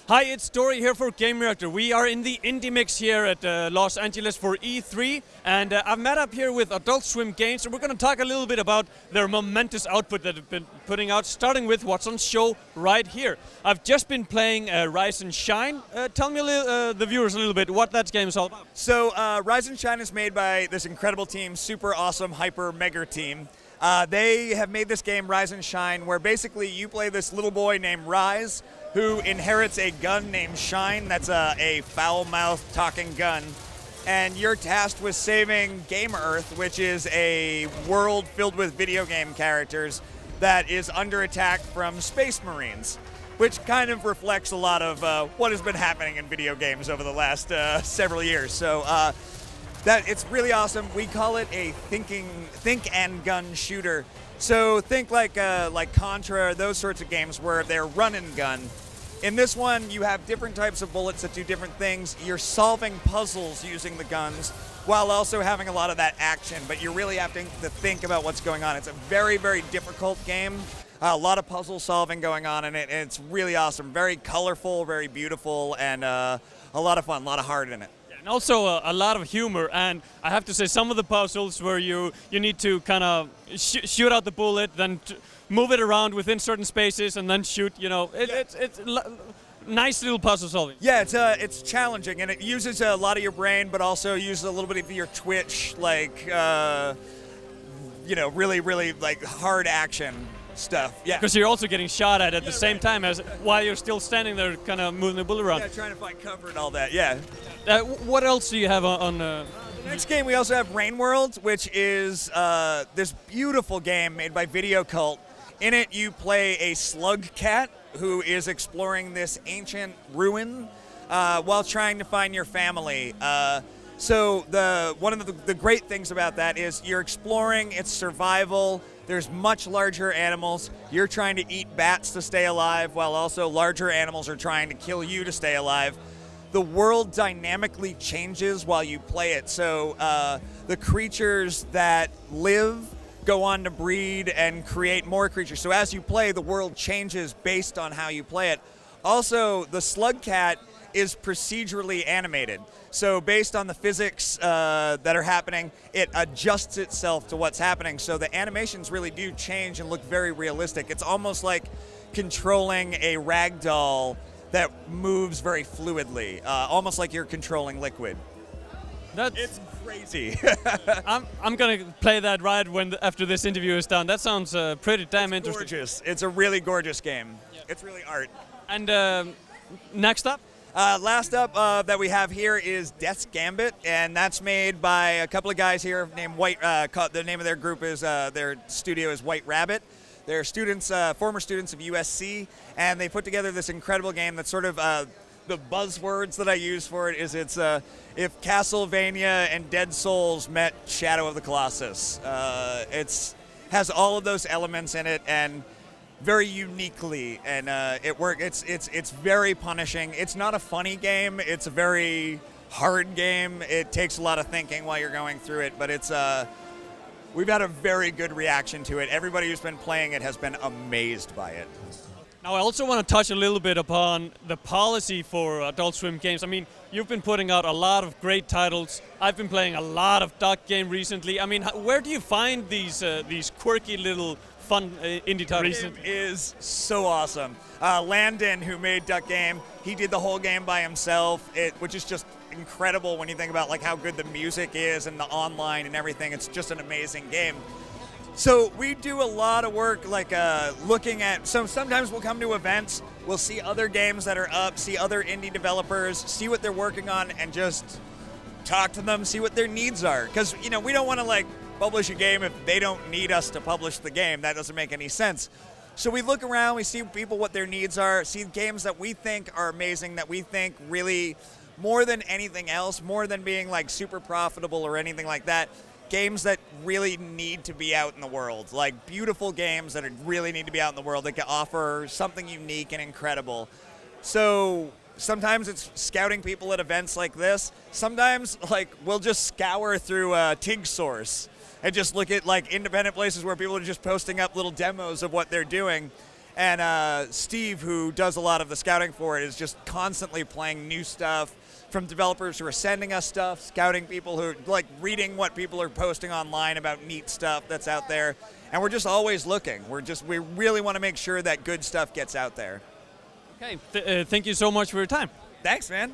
Hi, it's Dory here for Gamereactor. We are in the Indie Mix here at Los Angeles for E3, and I've met up here with Adult Swim Games, and we're going to talk a little bit about their momentous output that they've been putting out, starting with what's on show right here. I've just been playing Rise and Shine. Tell me, the viewers, a little bit what that game is all about. So, Rise and Shine is made by this incredible team, super awesome, hyper, mega team. They have made this game, Rise and Shine, where basically you play this little boy named Rise, who inherits a gun named Shine. That's a foul-mouthed talking gun. And you're tasked with saving Game Earth, which is a world filled with video game characters that is under attack from Space Marines, which kind of reflects a lot of what has been happening in video games over the last several years. So that it's really awesome. We call it a think and gun shooter. So think like Contra, those sorts of games where they're run and gun. In this one, you have different types of bullets that do different things. You're solving puzzles using the guns while also having a lot of that action, but you're really having to think about what's going on. It's a very, very difficult game. A lot of puzzle solving going on in it, and it's really awesome. Very colorful, very beautiful, and a lot of fun, a lot of heart in it. And also a lot of humor, and I have to say some of the puzzles where you need to kind of shoot out the bullet, then move it around within certain spaces, and then shoot. You know, it's nice little puzzle solving. Yeah, it's challenging, and it uses a lot of your brain, but also uses a little bit of your twitch, like you know, really, really like hard action stuff. Yeah, because you're also getting shot at the same time as while you're still standing there, kind of moving the bullet around. Yeah, trying to find cover and all that. Yeah. What else do you have on? The next game we also have Rain World, which is this beautiful game made by Video Cult. In it, you play a slug cat who is exploring this ancient ruin while trying to find your family. So one of the great things about that is you're exploring, it's survival. There's much larger animals. You're trying to eat bats to stay alive, while also larger animals are trying to kill you to stay alive. The world dynamically changes while you play it. So the creatures that live go on to breed and create more creatures. So as you play, the world changes based on how you play it. Also, the slug cat is procedurally animated. So based on the physics that are happening, it adjusts itself to what's happening. So the animations really do change and look very realistic. It's almost like controlling a ragdoll that moves very fluidly, almost like you're controlling liquid. It's crazy. I'm gonna play that right after this interview is done. That sounds pretty damn interesting. Gorgeous. It's a really gorgeous game. Yeah. It's really art. And next up? Last up that we have here is Death's Gambit, and that's made by a couple of guys here named White. The name of their group is their studio is White Rabbit. They're students, former students of USC, and they put together this incredible game that's sort of the buzzwords that I use for it is it's if Castlevania and Dead Souls met Shadow of the Colossus. It's has all of those elements in it and very uniquely, and it's very punishing. It's not a funny game. It's a very hard game. It takes a lot of thinking while you're going through it, but it's we've had a very good reaction to it. Everybody who's been playing it has been amazed by it. Now, I also want to touch a little bit upon the policy for Adult Swim Games. I mean, you've been putting out a lot of great titles. I've been playing a lot of Duck Game recently. I mean, where do you find these quirky little fun indie titles? It is so awesome. Landon, who made Duck Game, he did the whole game by himself, which is just incredible when you think about like how good the music is and the online and everything. It's just an amazing game. So we do a lot of work like looking at, so sometimes we'll come to events, we'll see other games that are up, see other indie developers, see what they're working on, and just talk to them, see what their needs are. Because, you know, we don't want to like publish a game if they don't need us to publish the game. That doesn't make any sense. So we look around, we see people what their needs are, see games that we think are amazing, that we think really, more than anything else, more than being like super profitable or anything like that, games that really need to be out in the world, like beautiful games that really need to be out in the world that can offer something unique and incredible. So Sometimes it's scouting people at events like this. Sometimes, like, we'll just scour through TIG Source and just look at, like, independent places where people are just posting up little demos of what they're doing. And Steve, who does a lot of the scouting for it, is just constantly playing new stuff from developers who are sending us stuff, scouting people who, like, reading what people are posting online about neat stuff that's out there. And we're just always looking. We really want to make sure that good stuff gets out there. Okay, thank you so much for your time. Thanks, man.